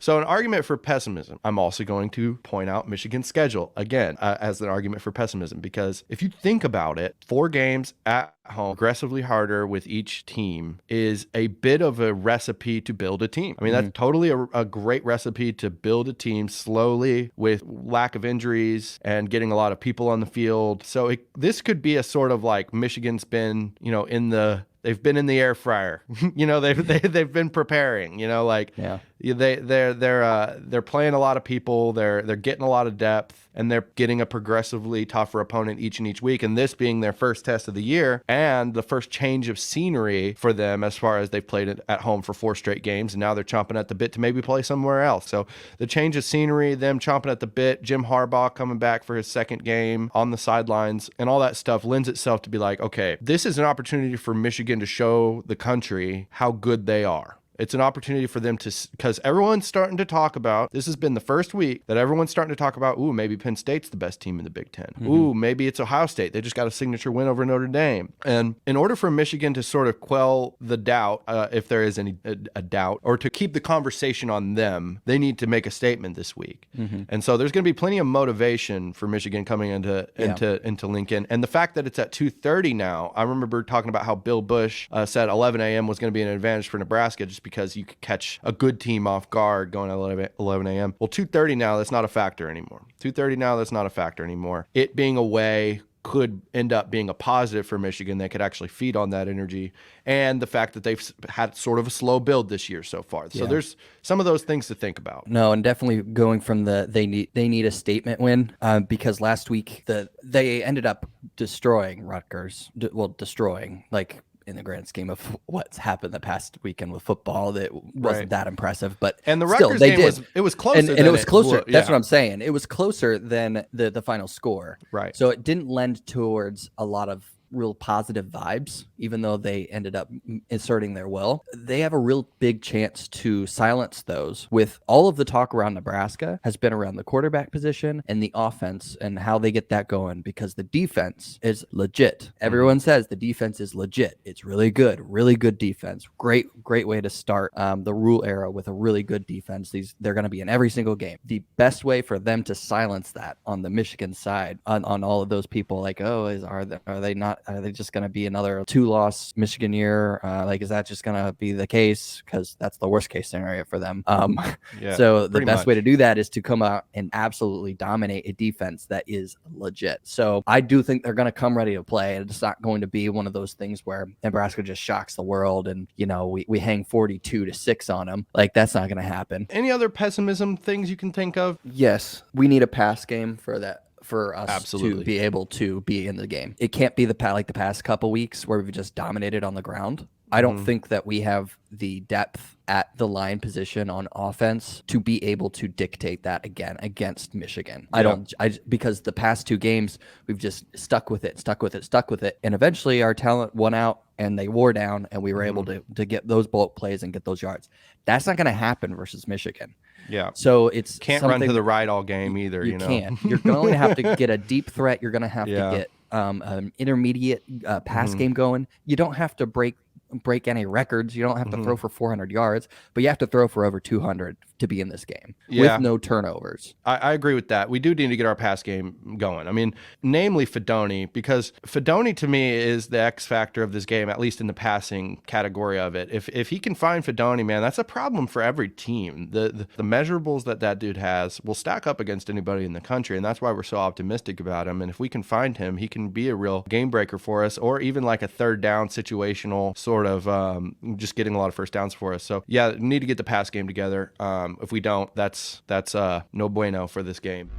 So an argument for pessimism, I'm also going to point out Michigan's schedule again as an argument for pessimism, because if you think about it, 4 games at home, aggressively harder with each team is a bit of a recipe to build a team. I mean, that's totally a great recipe to build a team slowly with lack of injuries and getting a lot of people on the field. So this could be a sort of like Michigan's been, they've been in the air fryer. They've been preparing. They're playing a lot of people. They're getting a lot of depth, and they're getting a progressively tougher opponent each and each week. And this being their first test of the year and the first change of scenery for them, as far as they've played it at home for 4 straight games, and now they're chomping at the bit to maybe play somewhere else. So the change of scenery, them chomping at the bit, Jim Harbaugh coming back for his second game on the sidelines, and all that stuff lends itself to be like, okay, this is an opportunity for Michigan to show the country how good they are. It's an opportunity for them to, because everyone's starting to talk about, this has been the first week that everyone's starting to talk about, ooh, maybe Penn State's the best team in the Big Ten. Ooh, maybe it's Ohio State. They just got a signature win over Notre Dame. And in order for Michigan to sort of quell the doubt, if there is any a doubt, or to keep the conversation on them, they need to make a statement this week. And so there's going to be plenty of motivation for Michigan coming into Lincoln. And the fact that it's at 2:30 now, I remember talking about how Bill Bush said 11 a.m. was going to be an advantage for Nebraska just because you could catch a good team off guard going at 11 a.m. Well, 2:30 now, that's not a factor anymore. 2:30 now, that's not a factor anymore. It being away could end up being a positive for Michigan. They could actually feed on that energy, and the fact that they've had sort of a slow build this year so far. So there's some of those things to think about. No, and definitely going from they need a statement win, because last week they ended up destroying Rutgers. Destroying, like, in the grand scheme of what's happened the past weekend with football, that wasn't that impressive. But and the still, Rutgers game did. It was closer, and it was closer. That's what I'm saying. It was closer than the final score. Right. So it didn't lend towards a lot of real positive vibes, even though they ended up inserting their will. They have a real big chance to silence those. With all of the talk around Nebraska has been around the quarterback position and the offense and how they get that going, because the defense is legit. Everyone says the defense is legit. It's really good defense. Great way to start the Rule era with a really good defense. They're going to be in every single game. The best way for them to silence that on the Michigan side, on all of those people, like, are they just going to be another 2-loss Michigan year? Is that just going to be the case? Because that's the worst case scenario for them. So the best way to do that is to come out and absolutely dominate a defense that is legit. So I do think they're going to come ready to play. And it's not going to be one of those things where Nebraska just shocks the world and, we hang 42-6 on them. Like, that's not going to happen. Any other pessimism things you can think of? Yes, we need a pass game for that. For us Absolutely. to be able to be in the game. It can't be the past couple weeks where we've just dominated on the ground. I don't think that we have the depth at the line position on offense to be able to dictate that again against Michigan. Because the past 2 games, we've just stuck with it. And eventually our talent won out and they wore down, and we were able to get those bulk plays and get those yards. That's not going to happen versus Michigan. Yeah. So it's can't run to the right all game either. You can't. You're going to have to get a deep threat. You're going to have to get an intermediate pass game going. You don't have to break any records. You don't have to throw for 400 yards, but you have to throw for over 200 to be in this game with no turnovers. I agree with that. We do need to get our pass game going. I mean, namely Fedoni, because Fedoni to me is the X factor of this game, at least in the passing category of it. If he can find Fedoni, man, that's a problem for every team. The measurables that dude has will stack up against anybody in the country, and that's why we're so optimistic about him. And if we can find him, he can be a real game breaker for us, or even like a third down situational sort of just getting a lot of first downs for us. So yeah, need to get the pass game together. If we don't, that's no bueno for this game.